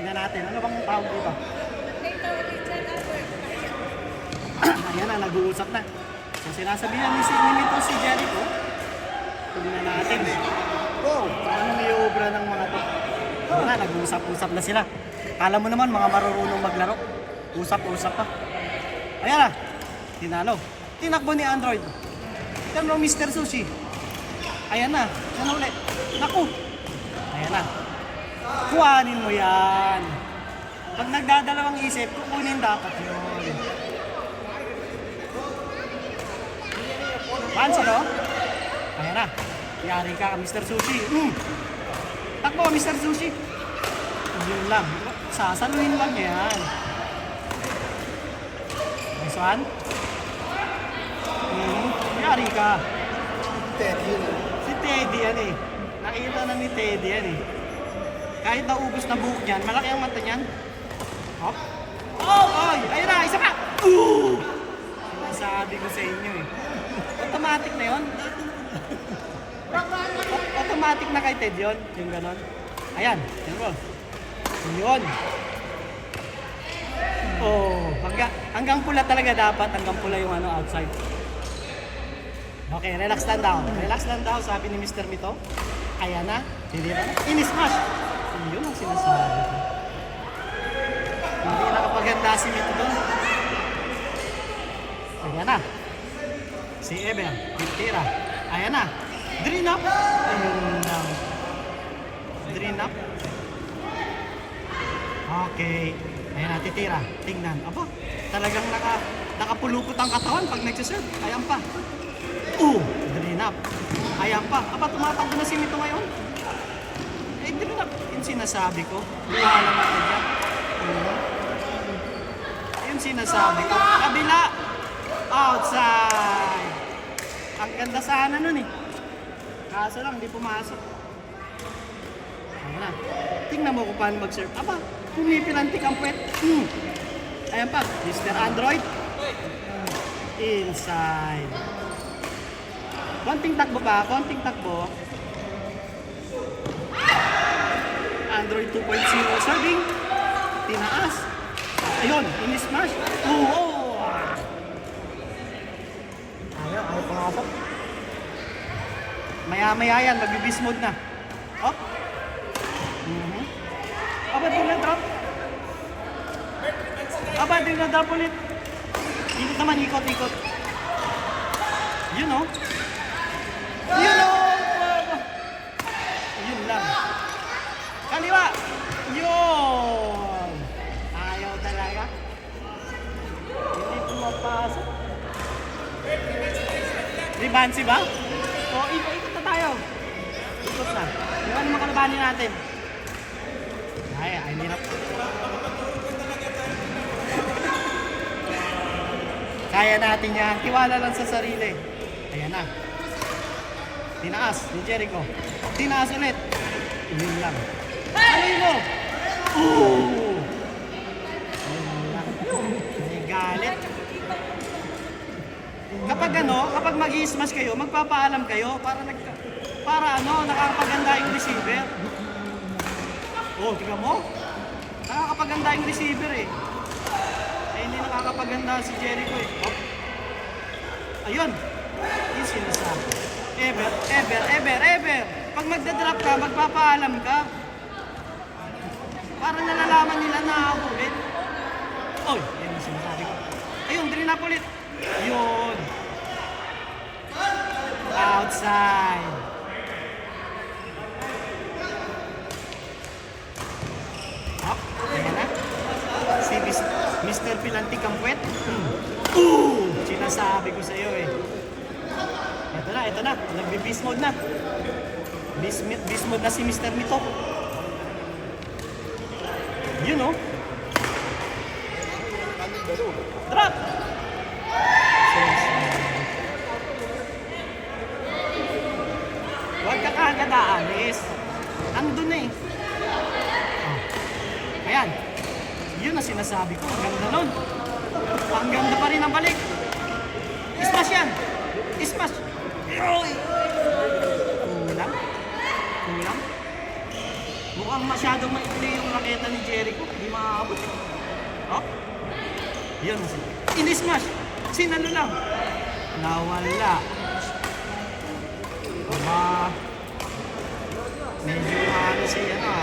Tingnan natin. Ano bang tawag dito? Ayan na, nag-uusap na. So sinasabihan ni Mito si Jericho. Tingnan natin. Wow, anong iobra ng mga to? Ayan na, nag-uusap-usap na sila. Kala mo naman mga marurunong maglaro. Usap-usap pa. Ayan na, tinalo. Tinakbo ni Android. Tinalo Mr. Sushi. Ayan na, ano ulit? Naku! Ayan na. Kuhanin mo yan. Pag nagdadalawang isip, kukunin dapat yun. Pansalo? Ayan na. Yari ka, Mr. Sushi. Takbo, Mr. Sushi. Yun lang. Sasaluhin lang yan. Nice one. Yari ka. Si Teddy yan eh. Nakita na ni Teddy yan eh. Kahit naubos na buhok niyan, malaki ang mata niyan. Hop. Oh, oy! Ayun na, isa pa! Sabi ko sa inyo eh. Automatic na yun. Automatic na kay Ted yun. Yung ganon. Ayan. Yan mo. Yun. Oh, hanggang pula talaga dapat. Hanggang pula yung ano outside. Okay, relax lang daw. Relax lang daw, sabi ni Mr. Mito. Ayan na. Hindi na. In-smash. Yun ang sinasabi ko. Hindi nakapaganda si Mito doon. Ayan na. Si Eber. Tira. Ayan na. Drain up. Ayun lang. Drain up. Okay. Ayan na, titira. Tingnan. Aba, talagang nakapulupot ang katawan pag nagsiserve. Ayan pa. Drain up. Ayan pa. Aba, tumatakbo na si Mito ngayon. Drain up. Yung sinasabi ko. Buha naman na dyan. Yung sinasabi ko. Kabila. Outside. Ang ganda sana nun eh. Kaso lang, hindi pumasok. Ayan na. Tingnan mo kung paano mag-serve. Aba, pumipilantik ang puwet. Ayan pa, Mr. Android. Inside. Konting takbo pa, konting takbo. Android 2.0 serving. Tinaas. Ayun, in-smash. Ayaw pumasok. Maya-maya yan, mag-beast mode na. Oh. Aba, di na-drop. Aba, di na-drop ulit. Ikot naman, ikot. Yun o. Yun o. Yun lang. Kaliwa. Yun. Ayaw talaga. Hindi pumapasok. Ribansi ba? O, ikot na tayo. Ikot na. Yung ano makalabanin natin? Ay, hirap. Kaya natin yan. Tiwala lang sa sarili. Ayan na. Tinaas ni Jericho. Tinaas ulit. Yun lang. Ano mo? Yun lang. May galit. Kapag mag-i-smash kayo, magpapaalam kayo para nakakapaganda yung receiver. Oh, tingnan mo. Nakakapaganda yung receiver eh. Hindi nakakapaganda si Jericho eh. Oh. Ayun. Yung sinasabi. Ever. Pag magdadrop ka, magpapaalam ka. Para nalalaman nila na ulit. Oy, yan yung sinasabi ko. Ayun, drain up ulit. Yun. Outside. Up. Ayan na. Si Mr. Pilantik ang puwet. Sinasabi ko sa iyo eh. Ito na. Nagbe-beast mode na. Beast mode na si Mr. Mito. Yun oh. Drop! Huwag ka kagad aalis. Nandun na eh. Oh. Ayan. Yun na sinasabi ko. Ang ganda nun. Ang ganda pa rin ang balik. Smash yan. Smash. Kulang. Mukhang masyadong maikli yung raketa ni Jericho. Hindi maaabot. Oh. Yun. In-smash. Sinalo lang. Nawala. Medyo ano siya na.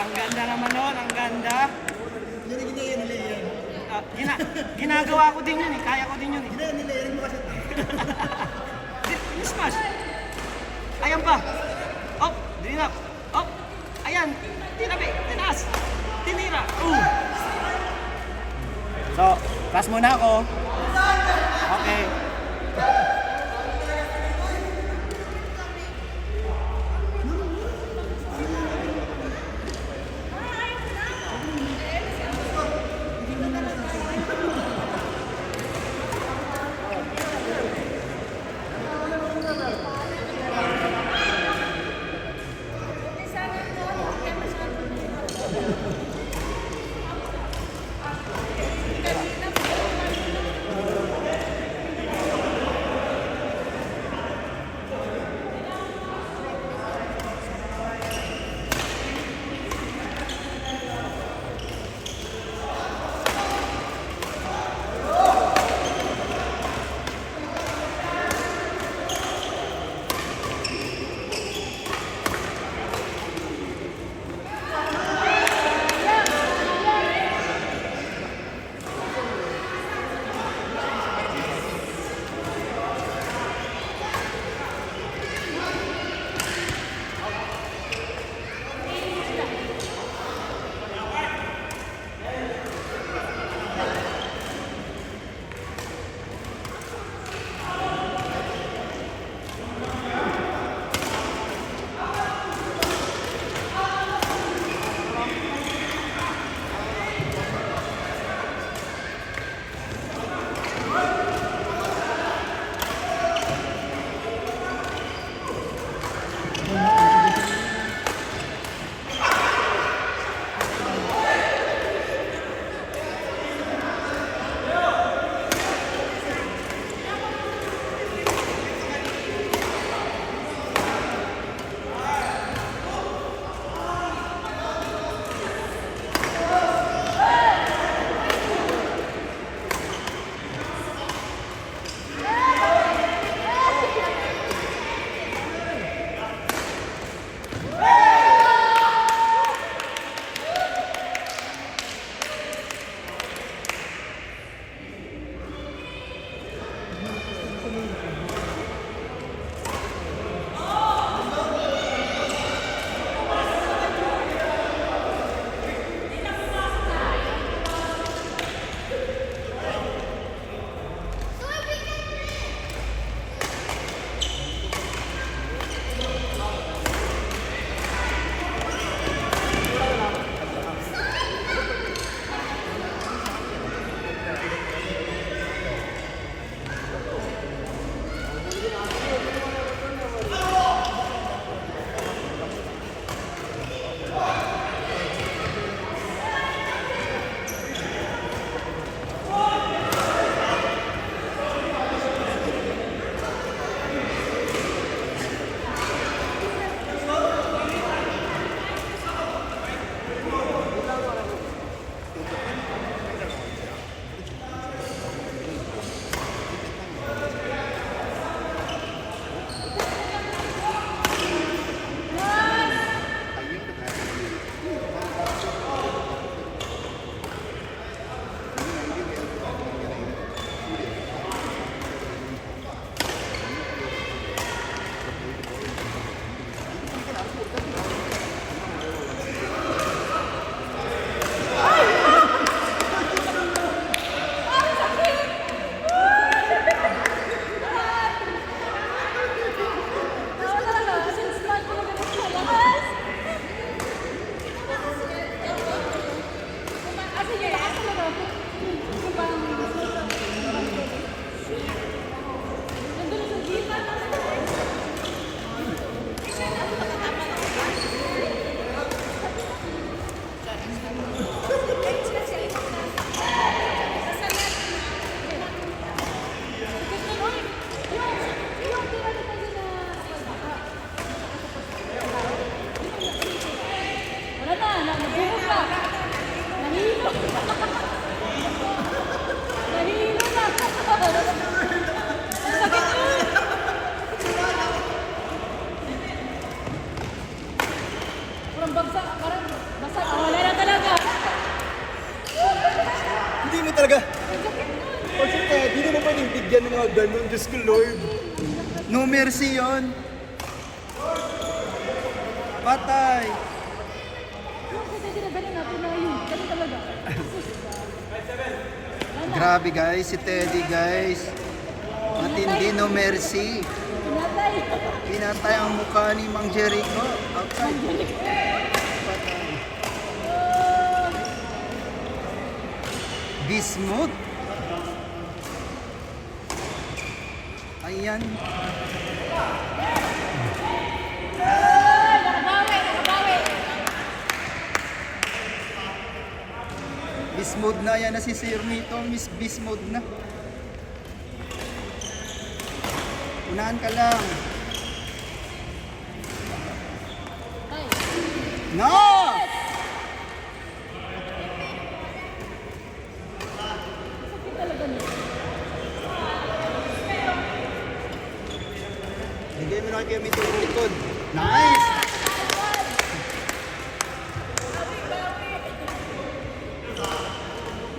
Ang ganda naman nun, ang ganda. Ginagawa ko din yun eh, kaya ko din yun eh. Nilayarin mo kasi. Smash. Ayan pa. Op, dinap. Op. Ayan, tinabi, tinaas. Tinira. So, pass muna ako. Okay. talaga. Kasi Teddy, di mo pwedeng bigyan ng mga ganun. Diyos ko, Lord. No mercy yon. Patay. Kasi dinadali natin na yun. Ganun talaga. Grabe guys, si Teddy guys. Matindi, no mercy. Pinatay. Pinatay ang mukha ni Mang Jericho. Okay. Patay. Bismuth. Ayan. Nakabawi, nakabawi. Bismuth na yan na si Sir Mito. Miss Bismuth na. Unahan ka lang. Ay. No! Sakit talaga niya. Bigay mo na kay Mito yung likod. Nice!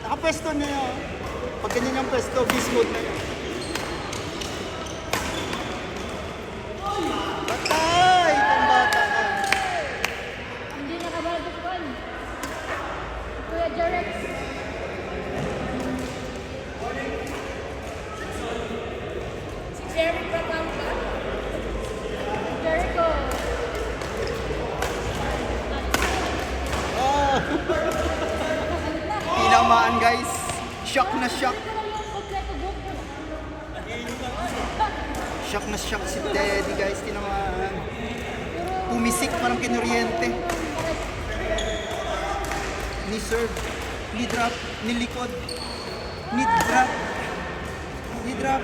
Nakapwesto na yun. Pag ganyan yung pwesto, Bismuth na yun. Patay! Itong bata ka. Hindi nakabawi ko. Kuya Jarex. Si Jerry Pratangka. Jericho. Oh! Tinamaan guys. Shock na shock. Ito lang yung kompleto book. Shock na shock si Teddy guys. Tinamaan. Pumisik parang kinuryente. Ni serve. Ni drop. Ni likod. Ni drop. Ni drop.